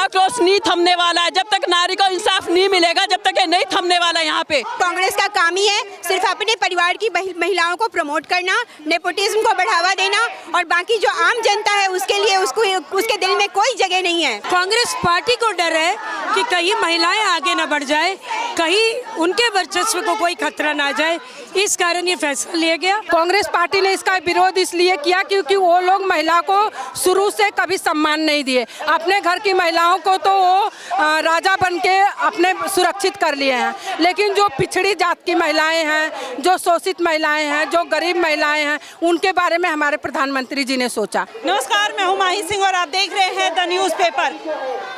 आक्रोश नहीं थमने वाला है। जब तक नारी को इंसाफ नहीं मिलेगा, जब तक ये नहीं थमने वाला यहाँ पे। कांग्रेस का काम ही है सिर्फ अपने परिवार की महिलाओं को प्रमोट करना, नेपोटिज्म को बढ़ावा देना, और बाकी जो आम जनता है उसके लिए उसके दिल में कोई जगह नहीं है। कांग्रेस पार्टी को डर है कि कहीं महिलाएं आगे न बढ़ जाए, कहीं उनके वर्चस्व को कोई खतरा ना जाए, इस कारण ये फैसला लिया गया। कांग्रेस पार्टी ने इसका विरोध इसलिए किया क्योंकि वो लोग महिला को शुरू से कभी सम्मान नहीं दिए। अपने घर की महिलाओं को तो वो राजा बन के अपने सुरक्षित कर लिए हैं, लेकिन जो पिछड़ी जात की महिलाएं हैं, जो शोषित महिलाएं हैं, जो गरीब महिलाएं हैं, उनके बारे में हमारे प्रधानमंत्री जी ने सोचा। नमस्कार, मैं हूं माही सिंह और आप देख रहे हैं द न्यूज़ पेपर।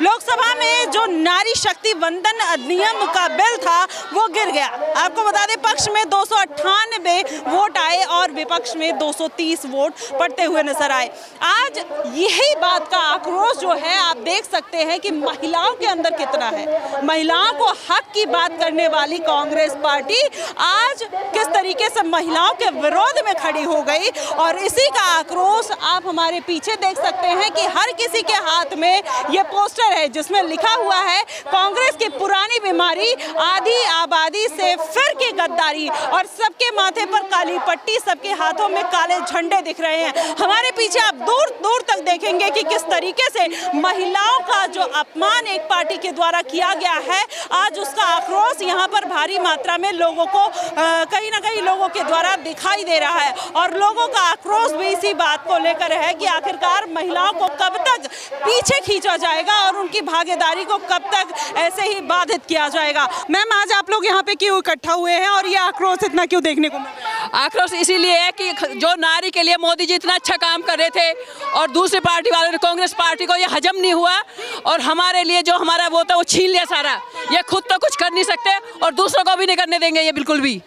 लोकसभा में जो नारी शक्ति वंदन अधिनियम का बिल था वो गिर गया। आपको बता दें, पक्ष में 298 वोट आए और विपक्ष में 230 वोट पड़ते हुए नजर आए। आज यही बात का आक्रोश जो है आप देख सकते हैं कि महिलाओं के अंदर कितना है। महिलाओं को हक की बात करने वाली कांग्रेस पार्टी आज किस तरीके से महिलाओं के विरोध में खड़ी हो गई, और इसी का आक्रोश आप हमारे पीछे देख सकते हैं कि हर किसी के हाथ में ये पोस्टर है जिसमें लिखा हुआ है कांग्रेस की पुरानी बीमारी, आधी आबादी से फिर की गद्दारी, और सबके माथे पर काली पट्टी, सबके हाथों में काले झंडे दिख रहे हैं। हमारे पीछे आप दूर दूर तक देखेंगे कि किस तरीके से महिलाओं का जो अपमान एक पार्टी के द्वारा किया गया है, आज उसका आक्रोश यहाँ पर भारी मात्रा में लोगों को कहीं ना कहीं लोगों के द्वारा दिखाई दे रहा है। और लोगों का आक्रोश भी इसी बात को लेकर है कि आखिरकार महिलाओं को कब तक पीछे खींचा जाएगा और उनकी भागीदारी को कब तक ऐसे ही बाधित किया जाएगा। मैम, आज आप लोग यहाँ पे क्यों इकट्ठा हुए हैं और ये आक्रोश इतना क्यों देखने को मिल रहा है? आक्रोश इसीलिए है कि जो नारी के लिए मोदी जी इतना अच्छा काम कर रहे थे और दूसरी पार्टी वालों ने, कांग्रेस पार्टी को ये हजम नहीं हुआ, और हमारे लिए जो हमारा वो था वो छीन लिया सारा। ये खुद तो कुछ कर नहीं सकते और दूसरों को भी नहीं करने देंगे ये बिल्कुल भी।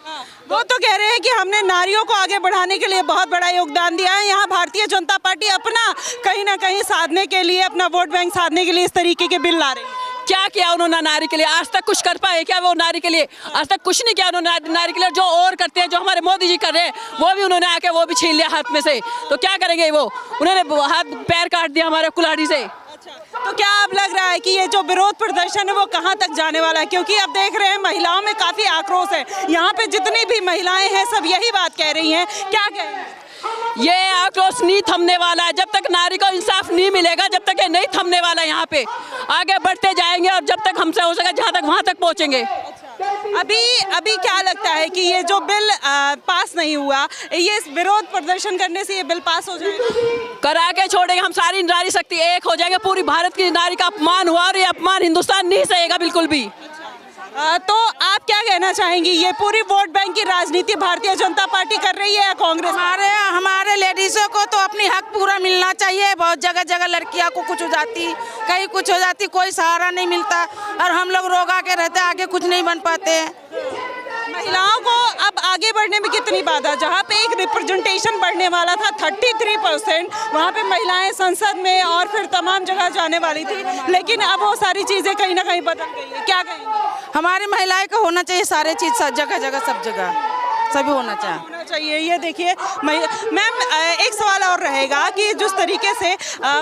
वो तो कह रहे हैं कि हमने नारियों को आगे बढ़ाने के लिए बहुत बड़ा योगदान दिया है। यहाँ भारतीय जनता पार्टी अपना कहीं ना कहीं साधने के लिए, अपना वोट बैंक साधने के लिए इस तरीके के बिल ला रही है। क्या किया उन्होंने नारी के लिए? आज तक कुछ कर पाए क्या वो नारी के लिए? आज तक कुछ नहीं किया उन्होंने नारी के लिए। जो और करते हैं, जो हमारे मोदी जी कर रहे हैं, वो भी उन्होंने आके वो भी छीन लिया हाथ में से। तो क्या करेंगे वो? उन्होंने हाथ पैर काट दिया हमारे कुल्हाड़ी से। तो क्या अब लग रहा है कि ये जो विरोध प्रदर्शन है वो कहां तक जाने वाला है? क्योंकि अब देख रहे हैं महिलाओं में काफी आक्रोश है। यहाँ पे जितनी भी महिलाएं हैं सब यही बात कह रही हैं। क्या कह रही हैं? ये आक्रोश नहीं थमने वाला है। जब तक नारी को इंसाफ नहीं मिलेगा, जब तक ये नहीं थमने वाला, यहाँ पे आगे बढ़ते जाएंगे और जब तक हमसे हो सके जहाँ तक वहाँ तक पहुँचेंगे। अभी क्या लगता है कि ये जो बिल पास नहीं हुआ, ये विरोध प्रदर्शन करने से ये बिल पास हो जाएगा? करा के छोड़ेंगे हम। सारी नारी शक्ति एक हो जाएंगे। पूरी भारत की नारी का अपमान हुआ और ये अपमान हिंदुस्तान नहीं सहेगा बिल्कुल भी। तो आप क्या कहना चाहेंगी? ये पूरी वोट बैंक की राजनीति भारतीय जनता पार्टी कर रही है या कांग्रेस? हमारे लेडीजों को तो अपनी हक पूरा मिलना चाहिए। बहुत जगह जगह लड़कियां को कुछ हो जाती, कहीं कुछ हो जाती, कोई सहारा नहीं मिलता, और हम लोग रोगा के रहते, आगे कुछ नहीं बन पाते हैं। महिलाओं को अब आगे बढ़ने में कितनी बाधा? जहाँ पे एक रिप्रेजेंटेशन बढ़ने वाला था 33%, वहाँ पे महिलाएं संसद में और फिर तमाम जगह जाने वाली थी, लेकिन अब वो सारी चीजें कहीं ना कहीं बदल गई है। क्या कहेंगे? हमारी महिलाएं को होना चाहिए सारे चीज, जगह जगह सब जगह सभी होना चाहिए। ये देखिए मैम, एक सवाल और रहेगा कि जिस तरीके से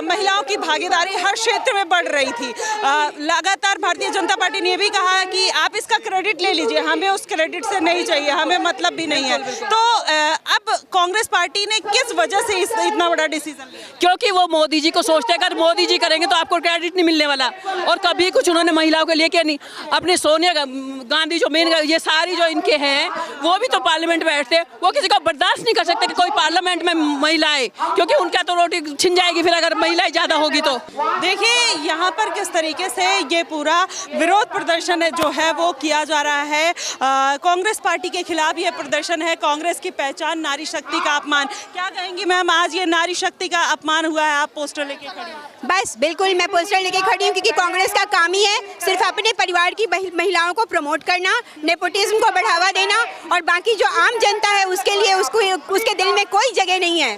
महिलाओं की भागीदारी हर क्षेत्र में बढ़ रही थी, लगातार भारतीय जनता पार्टी ने भी कहा कि आप इसका क्रेडिट ले लीजिए, हमें उस क्रेडिट से नहीं चाहिए, हमें मतलब भी नहीं है। तो अब कांग्रेस पार्टी ने किस वजह से इतना बड़ा डिसीजन लिया? क्योंकि वो मोदी जी को सोचते हैं, अगर मोदी जी करेंगे तो आपको क्रेडिट नहीं मिलने वाला। और कभी कुछ उन्होंने महिलाओं के लिए किया नहीं। अपने सोनिया गांधी जो मेन, ये सारी जो इनके हैं, वो भी तो पार्लियामेंट में बैठते हैं। वो किसी को बर्दाश्त नहीं कर सकते कि कोई पार्लियामेंट में महिलाएं, क्योंकि उनका तो रोटी छिन जाएगी फिर अगर महिलाएं ज्यादा होगी तो। देखिए यहाँ पर किस तरीके से ये पूरा विरोध प्रदर्शन जो है वो किया जा रहा है। कांग्रेस पार्टी के खिलाफ ये प्रदर्शन है। कांग्रेस की पहचान नारी शक्ति का अपमान। क्या कहेंगी मैम, आज ये नारी शक्ति का अपमान हुआ है, आप पोस्टर लेके खड़ी हैं? बस बिल्कुल, मैं पोस्टर लेके खड़ी हूँ क्योंकि कांग्रेस का काम ही है सिर्फ अपने परिवार की महिलाओं को प्रमोट करना, नेपोटिज्म को बढ़ावा देना, और बाकी जो आम जनता है उसके लिए उसके दिल में कोई जगह नहीं है।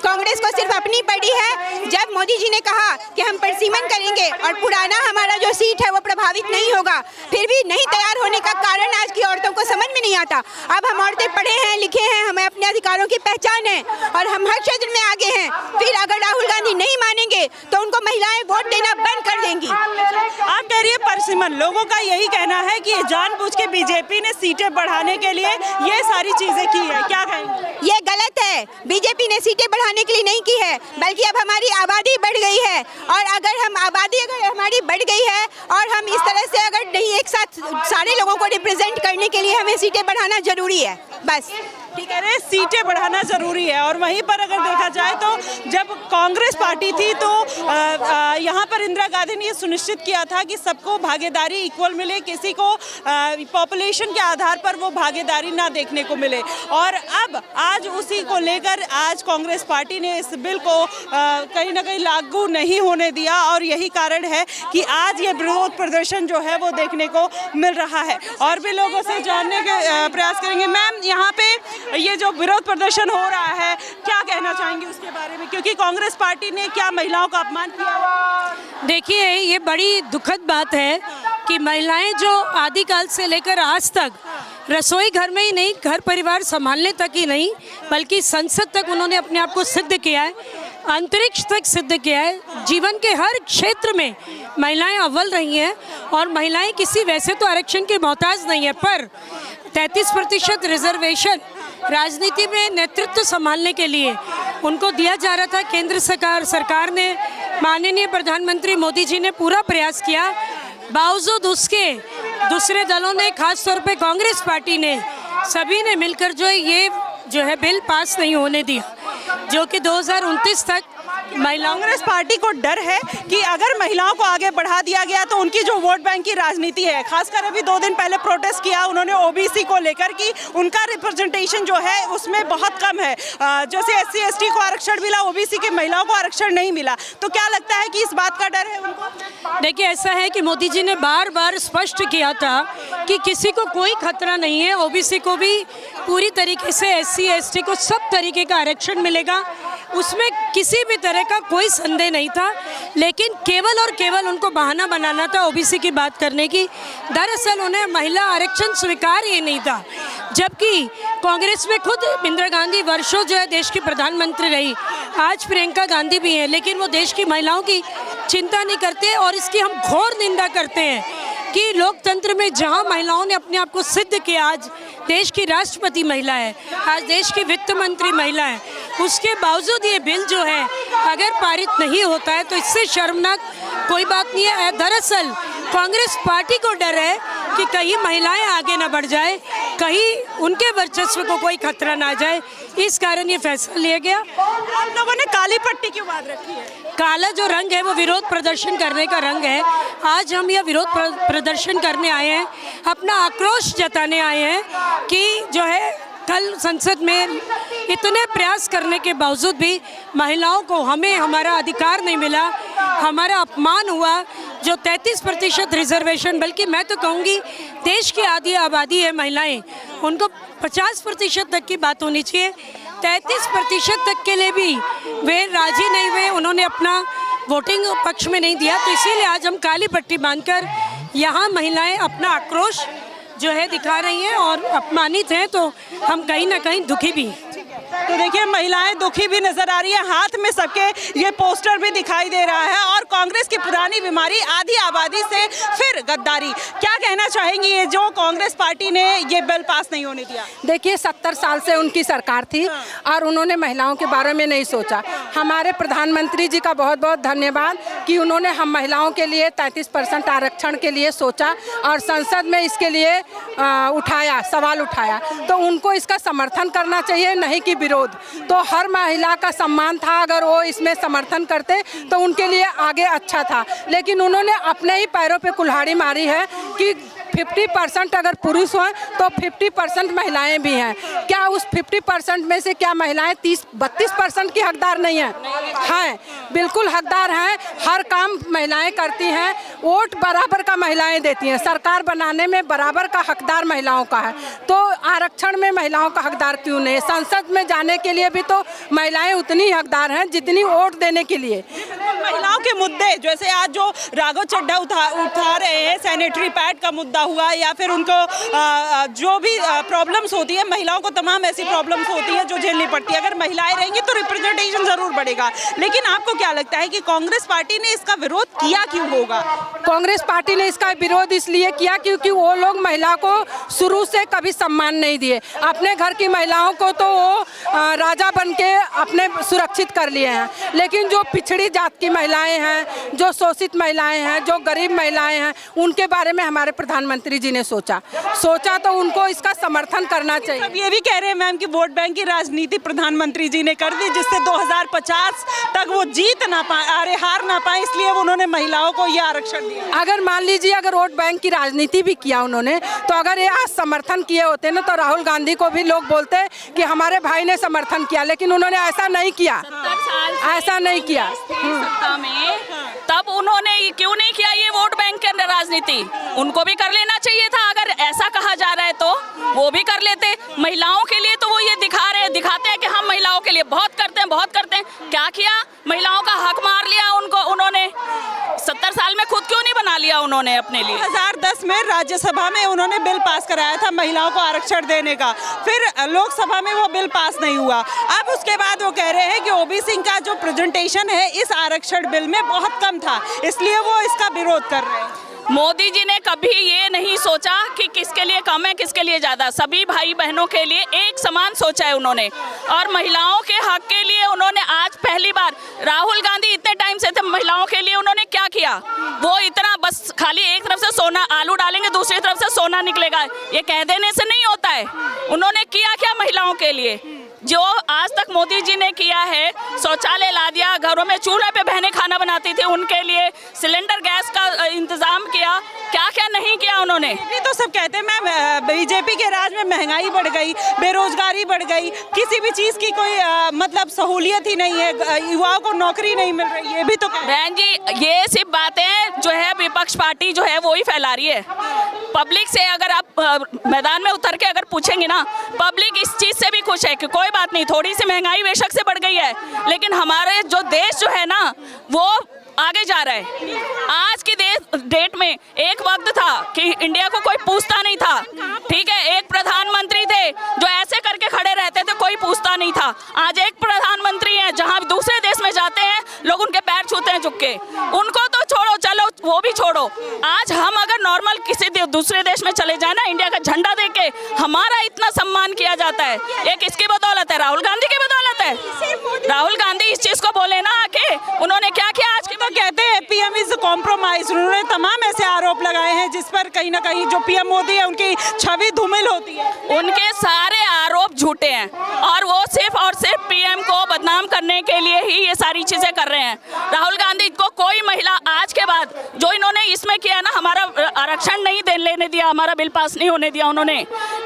कांग्रेस को सिर्फ अपनी पड़ी है। जब मोदी जी ने कहा कि हम परसीमन करेंगे और पुराना हमारा जो सीट है वो प्रभावित नहीं होगा, फिर भी नहीं तैयार होने का कारण आज की औरतों को समझ में नहीं आता। अब हम औरतें पढ़े हैं, लिखे हैं, हमें अपने अधिकारों की पहचान है और हम हर क्षेत्र में आगे हैं। फिर अगर राहुल गांधी नहीं मानेंगे तो उनको महिलाएं वोट देना बंद कर देंगी। आप कह रही है परसिमन, लोगों का यही कहना है कि जानबूझ के बीजेपी ने सीटें बढ़ाने के लिए ये सारी चीजें की है, क्या कहेंगे? ये गलत है। बीजेपी ने सीटें बढ़ाने के लिए नहीं की है, बल्कि अब हमारी आबादी बढ़ गई है और अगर हमारी बढ़ गई है और हम इस तरह से अगर नहीं एक साथ सारे लोगों को रिप्रेजेंट करने के लिए हमें सीटें बढ़ाना जरूरी है, बस। ठीक है, सीटें बढ़ाना जरूरी है। और वहीं पर अगर देखा जाए तो जब कांग्रेस पार्टी थी तो यहाँ पर इंदिरा गांधी ने ये सुनिश्चित किया था कि सबको भागीदारी इक्वल मिले, किसी को पॉपुलेशन के आधार पर वो भागीदारी ना देखने को मिले। और अब आज उसी को लेकर आज कांग्रेस पार्टी ने इस बिल को कहीं ना कहीं लागू नहीं होने दिया और यही कारण है कि आज ये विरोध प्रदर्शन जो है वो देखने को मिल रहा है। और भी लोगों से जानने का प्रयास करेंगे। मैम, यहाँ पे ये जो विरोध प्रदर्शन हो रहा है, क्या कहना चाहेंगे उसके बारे में, क्योंकि कांग्रेस पार्टी ने क्या महिलाओं का अपमान किया? देखिए, ये बड़ी दुखद बात है कि महिलाएं जो आदिकाल से लेकर आज तक रसोई घर में ही नहीं, घर परिवार संभालने तक ही नहीं, बल्कि संसद तक उन्होंने अपने आप को सिद्ध किया है, अंतरिक्ष तक सिद्ध किया है। जीवन के हर क्षेत्र में महिलाएं अव्वल रही हैं और महिलाएं किसी वैसे तो आरक्षण के मोहताज नहीं है, पर 33% रिजर्वेशन राजनीति में नेतृत्व संभालने के लिए उनको दिया जा रहा था। केंद्र सरकार ने, माननीय प्रधानमंत्री मोदी जी ने पूरा प्रयास किया, बावजूद उसके दूसरे दलों ने, खास तौर पे कांग्रेस पार्टी ने, सभी ने मिलकर ये बिल पास नहीं होने दिया, जो कि 2029 तक महिलाओं। कांग्रेस पार्टी को डर है कि अगर महिलाओं को आगे बढ़ा दिया गया तो उनकी जो वोट बैंक की राजनीति है, खासकर अभी 2 दिन पहले प्रोटेस्ट किया उन्होंने ओबीसी को लेकर कि उनका रिप्रेजेंटेशन जो है उसमें बहुत कम है। जैसे SC ST को आरक्षण मिला, ओबीसी के महिलाओं को आरक्षण नहीं मिला। तो क्या लगता है कि इस बात का डर है उनको? देखिए, ऐसा है कि मोदी जी ने बार बार स्पष्ट किया था कि किसी को कोई खतरा नहीं है, ओबीसी को भी पूरी तरीके से, SC ST को सब तरीके का आरक्षण मिलेगा, उसमें किसी भी तरह का कोई संदेह नहीं था। लेकिन केवल और केवल उनको बहाना बनाना था ओबीसी की बात करने की। दरअसल उन्हें महिला आरक्षण स्वीकार ही नहीं था, जबकि कांग्रेस में खुद इंदिरा गांधी वर्षों देश की प्रधानमंत्री रही, आज प्रियंका गांधी भी हैं, लेकिन वो देश की महिलाओं की चिंता नहीं करते। और इसकी हम घोर निंदा करते हैं कि लोकतंत्र में जहां महिलाओं ने अपने आप को सिद्ध किया, आज देश की राष्ट्रपति महिला है, आज देश की वित्त मंत्री महिला है, उसके बावजूद ये बिल जो है अगर पारित नहीं होता है तो इससे शर्मनाक कोई बात नहीं है। दरअसल कांग्रेस पार्टी को डर है कि कहीं महिलाएं आगे ना बढ़ जाए, कहीं उनके वर्चस्व को कोई खतरा ना आ जाए, इस कारण ये फैसला लिया गया। आप लोगों ने काली पट्टी क्यों बांध रखी है? काला जो रंग है वो विरोध प्रदर्शन करने का रंग है। आज हम यह विरोध प्रदर्शन करने आए हैं, अपना आक्रोश जताने आए हैं कि जो है कल संसद में इतने प्रयास करने के बावजूद भी महिलाओं को, हमें हमारा अधिकार नहीं मिला, हमारा अपमान हुआ। जो 33% रिजर्वेशन, बल्कि मैं तो कहूँगी देश की आधी आबादी है महिलाएं, उनको 50% तक की बात होनी चाहिए। 33% तक के लिए भी वे राजी नहीं हुए, उन्होंने अपना वोटिंग पक्ष में नहीं दिया। तो इसीलिए आज हम काली पट्टी बांधकर यहाँ महिलाएं अपना आक्रोश जो है दिखा रही हैं और अपमानित हैं, तो हम कहीं ना कहीं दुखी भी हैं। तो देखिए, महिलाएं दुखी भी नजर आ रही है, हाथ में सबके ये पोस्टर भी दिखाई दे रहा है। और कांग्रेस की पुरानी बीमारी, आधी आबादी से फिर गद्दारी, क्या कहना चाहेंगी ये जो कांग्रेस पार्टी ने ये बिल पास नहीं होने दिया? देखिए, 70 साल से उनकी सरकार थी और उन्होंने महिलाओं के बारे में नहीं सोचा। हमारे प्रधानमंत्री जी का बहुत बहुत धन्यवाद कि उन्होंने हम महिलाओं के लिए 33% आरक्षण के लिए सोचा और संसद में इसके लिए सवाल उठाया। तो उनको इसका समर्थन करना चाहिए, नहीं कि विरोध। तो हर महिला का सम्मान था अगर वो इसमें समर्थन करते तो उनके लिए आगे अच्छा था। लेकिन उन्होंने अपने ही पैरों पे कुल्हाड़ी मारी है कि 50% अगर पुरुष हैं तो 50% महिलाएं भी हैं। क्या उस 50% में से क्या महिलाएं 32% की हकदार नहीं हैं? हैं, बिल्कुल हकदार हैं। हर काम महिलाएं करती हैं, वोट बराबर का महिलाएं देती हैं, सरकार बनाने में बराबर का हकदार महिलाओं का है। तो आरक्षण में महिलाओं का हकदार क्यों नहीं? संसद में जाने के लिए भी तो महिलाएं उतनी हकदार हैं जितनी वोट देने के लिए। महिलाओं के मुद्दे जैसे आज जो राघव चड्ढा उठा रहे हैं, सैनिटरी पैड का मुद्दा हुआ या फिर उनको जो भी प्रॉब्लम्स होती है, महिलाओं को तमाम ऐसी प्रॉब्लम्स होती है जो झेलनी पड़ती है। अगर महिलाएं रहेंगी तो रिप्रेजेंटेशन जरूर बढ़ेगा, लेकिन आपको क्या लगता है कि कांग्रेस पार्टी ने इसका विरोध किया क्यों होगा? कांग्रेस पार्टी ने इसका विरोध इसलिए किया क्योंकि वो लोग महिला को शुरू से कभी सम्मान नहीं दिए। अपने घर की महिलाओं को तो वो राजा बन के अपने सुरक्षित कर लिए हैं, लेकिन जो पिछड़ी जात की महिलाएं हैं, जो शोषित महिलाएं हैं, जो गरीब महिलाएं हैं, उनके बारे में हमारे प्रधानमंत्री जी ने सोचा तो उनको इसका समर्थन करना चाहिए। अब ये भी कह रहे हैं मैम कि वोट बैंक की राजनीति प्रधानमंत्री जी ने कर दी, जिससे 2050 तक वो जीत ना पाए, हार ना पाए, इसलिए उन्होंने महिलाओं को ये आरक्षण दिया। अगर मान लीजिए अगर वोट बैंक की राजनीति भी किया उन्होंने, तो अगर ये आज समर्थन किए होते ना तो राहुल गांधी को भी लोग बोलते कि हमारे भाई ने समर्थन किया, लेकिन उन्होंने ऐसा नहीं किया, ऐसा नहीं किया। सत्ता में तब उन्होंने क्यों नहीं किया ये वोट बैंक के अंदर राजनीति? उनको भी कर लेना चाहिए था। अगर ऐसा कहा जा रहा है तो वो भी कर लेते। महिलाओं के लिए तो वो ये दिखाते हैं कि हम महिलाओं के लिए बहुत करते हैं। क्या किया? महिलाओं का हक मार लिया उन्होंने 70 साल में खुद क्यों नहीं बना लिया उन्होंने अपने लिए? 2010 में राज्यसभा में उन्होंने बिल पास कराया था महिलाओं को आरक्षण देने का, फिर लोकसभा में वो बिल पास नहीं हुआ। अब उसके बाद वो कह रहे हैं कि ओबीसी का जो प्रेजेंटेशन है इस आरक्षण बिल में बहुत कम था, इसलिए वो इसका विरोध कर रहे हैं। मोदी जी ने कभी ये नहीं सोचा कि किसके लिए कम है किसके लिए ज़्यादा। सभी भाई बहनों के लिए एक समान सोचा है उन्होंने, और महिलाओं के हक के लिए उन्होंने आज पहली बार, राहुल गांधी इतने टाइम से थे, महिलाओं के लिए उन्होंने क्या किया? वो इतना बस खाली एक तरफ से सोना, आलू डालेंगे दूसरी तरफ से सोना निकलेगा, ये कह देने से नहीं होता है। उन्होंने किया क्या महिलाओं के लिए? जो आज तक मोदी जी ने किया है, शौचालय ला दिया, घरों में चूल्हे पे बहनें खाना बनाती थी उनके लिए सिलेंडर गैस का इंतजाम किया, क्या क्या नहीं किया उन्होंने? ये तो सब कहते हैं मैम बीजेपी के राज में महंगाई बढ़ गई, बेरोजगारी बढ़ गई, किसी भी चीज़ की कोई मतलब सहूलियत ही नहीं है, युवाओं को नौकरी नहीं मिल रही है, ये भी तो बहन जी ये सिर्फ बातें जो है विपक्ष पार्टी जो है वो ही फैला रही है। पब्लिक से अगर आप मैदान में उतर के अगर पूछेंगे ना, पब्लिक इस चीज़ से भी खुश है कि कोई बात नहीं, थोड़ी सी महंगाई बेशक से बढ़ गई है, लेकिन हमारे जो देश जो है ना वो आगे जा रहा है। आज की डेट में एक वक्त था कि इंडिया को कोई पूछता नहीं था, ठीक है, एक प्रधानमंत्री थे जो ऐसे करके खड़े रहते थे, कोई पूछता नहीं था। आज एक प्रधानमंत्री है जहां दूसरे देश में जाते हैं लोग उनके पैर छूते हैं झुक के। उनको तो छोड़ो, चलो वो भी छोड़ो, आज हम अगर नॉर्मल किसी दूसरे देश में चले जाए ना, इंडिया का झंडा देख के हमारा इतना सम्मान किया जाता है, ये किसकी बदौलत है? राहुल गांधी की बदौलत है। राहुल गांधी इस चीज को बोले ना आके, उन्होंने क्या किया? आज तो कहते हैं पीएम इज कॉम्प्रोमाइज, उन्होंने तमाम ऐसे आरोप लगाए हैं जिस पर कहीं ना कहीं जो पीएम मोदी है उनकी छवि धूमिल होती है। उनके सारे आरोप झूठे हैं और वो सिर्फ और सिर्फ पीएम को बदनाम करने के लिए ही ये सारी चीजें कर रहे हैं। राहुल गांधी को कोई महिला आज के बाद जो इन्होंने इसमें किया ना, हमारा आरक्षण नहीं लेने दिया, हमारा बिल पास नहीं होने दिया उन्होंने,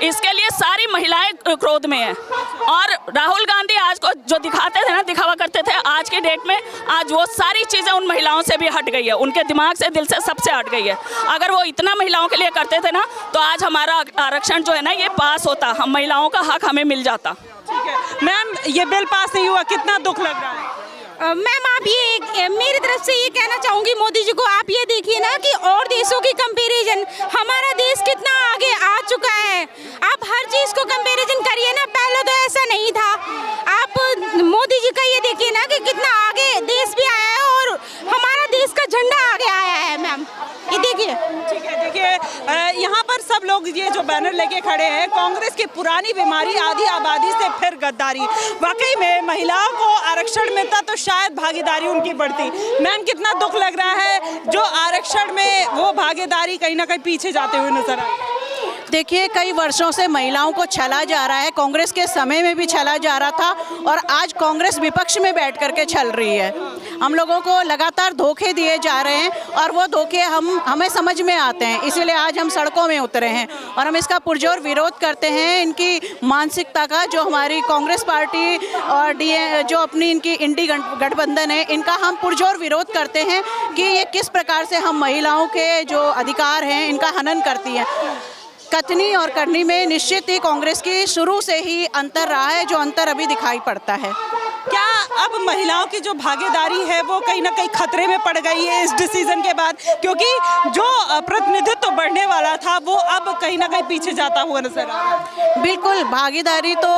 इसके लिए सारी महिलाएं क्रोध में है। और राहुल गांधी आज को जो दिखाते थे ना, दिखावा करते थे, आज के डेट में आज वो सारी चीजें उन महिलाओं से भी हट गई है, उनके दिमाग से, दिल से, सबसे हट गई है। अगर वो इतना महिलाओं के लिए करते थे ना तो आज हमारा आरक्षण जो है ना ये पास होता, हम महिलाओं का हक हमें मिल जाता। ठीक है मैम, ये बिल पास नहीं हुआ, कितना दुख लग रहा है? मैम आप ये मेरी तरफ से ये कहना चाहूँगी मोदी जी को, आप ये देखिए ना कि और देशों की कंपैरिजन हमारा देश कितना आगे आ चुका है। आप हर चीज़ को कंपैरिजन करिए ना, पहले तो ऐसा नहीं था। आप मोदी जी का ये देखिए ना कि कितना आगे देश भी आया है और हमारा देश का झंडा आगे आया है। मैम ये देखिए। ठीक है, देखिए यहाँ पर सब लोग ये जो बैनर लेके खड़े हैं, कांग्रेस की पुरानी बीमारी आधी आबादी से फिर गद्दारी। वाकई में महिलाओं को आरक्षण मिलता तो शायद भागीदारी उनकी बढ़ती। मैम कितना दुख लग रहा है जो आरक्षण में वो भागीदारी कहीं ना कहीं पीछे जाते हुए नजर आए। देखिए कई वर्षों से महिलाओं को छला जा रहा है, कांग्रेस के समय में भी छला जा रहा था और आज कांग्रेस विपक्ष में बैठ करके छल रही है। हम लोगों को लगातार धोखे दिए जा रहे हैं और वो धोखे हमें समझ में आते हैं, इसीलिए आज हम सड़कों में उतरे हैं और हम इसका पुरजोर विरोध करते हैं। इनकी मानसिकता का, जो हमारी कांग्रेस पार्टी और जो अपनी इनकी इंडी गठबंधन है, इनका हम पुरजोर विरोध करते हैं कि ये किस प्रकार से हम महिलाओं के जो अधिकार हैं इनका हनन करती हैं। कथनी और करनी में निश्चित ही कांग्रेस की शुरू से ही अंतर रहा है, जो अंतर अभी दिखाई पड़ता है। क्या अब महिलाओं की जो भागीदारी है वो कहीं ना कहीं खतरे में पड़ गई है इस डिसीजन के बाद, क्योंकि जो प्रतिनिधित्व बढ़ने वाला था वो अब कहीं ना कहीं पीछे जाता हुआ नजर आ रहा है? बिल्कुल, भागीदारी तो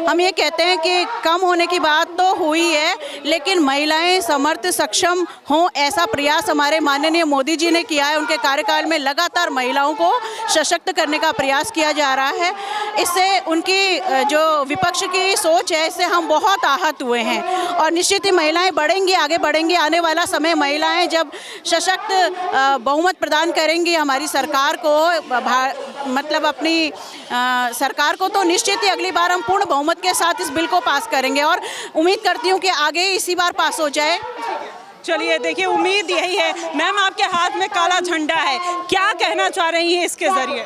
हम ये कहते हैं कि कम होने की बात तो हुई है, लेकिन महिलाएं समर्थ सक्षम हों ऐसा प्रयास हमारे माननीय मोदी जी ने किया है। उनके कार्यकाल में लगातार महिलाओं को सशक्त करने का प्रयास किया जा रहा है। इससे उनकी जो विपक्ष की सोच है, इससे हम बहुत आहत हुए हैं और निश्चित ही महिलाएं बढ़ेंगी, आगे बढ़ेंगी। आने वाला समय महिलाएं जब सशक्त बहुमत प्रदान करेंगी हमारी सरकार को, मतलब अपनी सरकार को, तो निश्चित ही अगली बार हम पूर्ण बहुमत के साथ इस बिल को पास करेंगे और उम्मीद करती हूँ कि आगे इसी बार पास हो जाए। चलिए देखिए, उम्मीद यही है। मैम, आपके हाथ में काला झंडा है, क्या कहना चाह रही हैं इसके जरिए?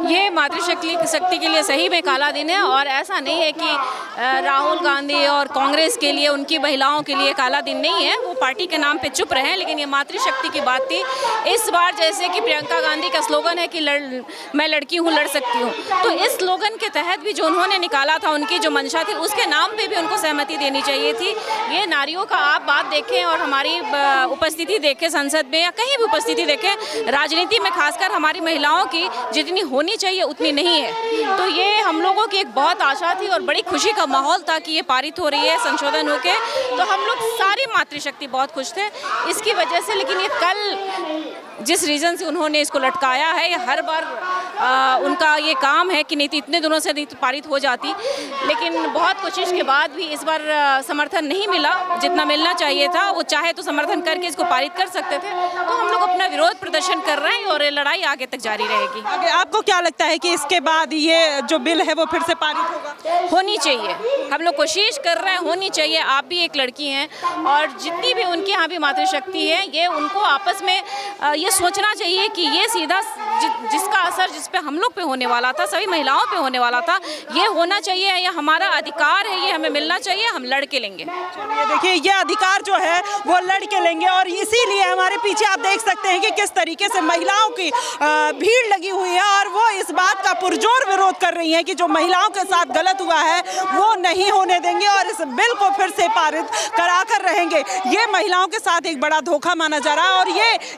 ये मातृशक्ति के लिए सही में काला दिन है और ऐसा नहीं है कि राहुल गांधी और कांग्रेस के लिए, उनकी महिलाओं के लिए काला दिन नहीं है। वो पार्टी के नाम पे चुप रहे, लेकिन ये मातृशक्ति की बात थी। इस बार जैसे कि प्रियंका गांधी का स्लोगन है कि मैं लड़की हूँ, लड़ सकती हूँ, तो इस स्लोगन के तहत भी जो उन्होंने निकाला था, उनकी जो मंशा थी, उसके नाम पर भी उनको सहमति देनी चाहिए थी। ये नारियों का आप बात देखें और हमारी उपस्थिति देखें संसद में या कहीं भी उपस्थिति देखें, राजनीति में खासकर हमारी महिलाओं की जितनी होनी चाहिए उतनी नहीं है। तो ये हम लोगों की एक बहुत आशा थी और बड़ी खुशी का माहौल था कि ये पारित हो रही है संशोधन होके, तो हम लोग सारी मातृशक्ति बहुत खुश थे इसकी वजह से। लेकिन ये कल जिस रीज़न से उन्होंने इसको लटकाया है, ये हर बार उनका ये काम है कि नीति इतने दिनों से नीति पारित हो जाती, लेकिन बहुत कोशिश के बाद भी इस बार समर्थन नहीं मिला जितना मिलना चाहिए था। वो चाहे तो समर्थन करके इसको पारित कर सकते थे। तो हम लोग अपना विरोध प्रदर्शन कर रहे हैं और ये लड़ाई आगे तक जारी रहेगी। आगे आपको क्या लगता है कि इसके बाद ये जो बिल है वो फिर से पारित होगा? होनी चाहिए, हम लोग कोशिश कर रहे हैं, होनी चाहिए। आप भी एक लड़की हैं और जितनी भी उनके यहाँ भी मातृशक्ति है, ये उनको आपस में ये सोचना चाहिए कि ये सीधा जिसका असर जिस पे हम लोग पे होने वाला था, सभी महिलाओं पे होने वाला था, ये होना चाहिए। ये हमारा अधिकार है, ये हमें मिलना चाहिए, हम लड़ के लेंगे। चलिए देखिए, ये अधिकार जो है वो लड़ के लेंगे और इसीलिए हमारे पीछे आप देख सकते हैं कि किस तरीके से महिलाओं की भीड़ लगी हुई है और वो इस बात का पुरजोर विरोध कर रही हैं कि जो महिलाओं के साथ गलत हुआ है वो नहीं होने देंगे और इस बिल को फिर से पारित कराकर रहेंगे। ये महिलाओं के साथ एक बड़ा धोखा माना जा रहा है और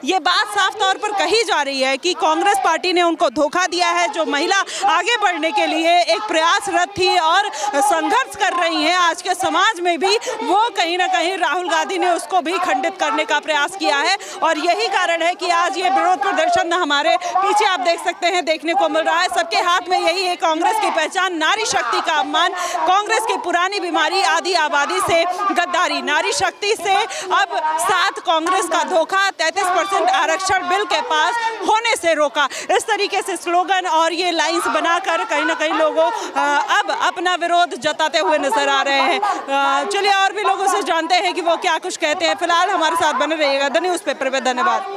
ये बात साफ तौर पर कही जा रही है कि कांग्रेस पार्टी ने उनको धोखा दिया है। जो महिला आगे बढ़ने के लिए एक प्रयासरत थी और संघर्ष कर रही हैं आज के समाज में भी, वो कहीं ना कहीं राहुल गांधी ने उसको भी खंडित करने का प्रयास किया है और यही कारण है कि आज ये विरोध प्रदर्शन हमारे पीछे आप देख सकते हैं देखने को मिल रहा है। सबके हाथ में यही है कांग्रेस की पहचान, नारी शक्ति का अपमान, कांग्रेस की पुरानी बीमारी आधी आबादी से गद्दारी, नारी शक्ति से अब साथ कांग्रेस का धोखा, 33% आरक्षण बिल के पास होने से रोका। इस तरीके से स्लोगन और ये लाइंस बनाकर कहीं ना कहीं लोगों अब अपना विरोध जताते हुए नजर आ रहे हैं। चलिए और भी लोगों से जानते हैं कि वो क्या कुछ कहते हैं। फिलहाल हमारे साथ बने रहिएगा द न्यूज़ पेपर पे। धन्यवाद।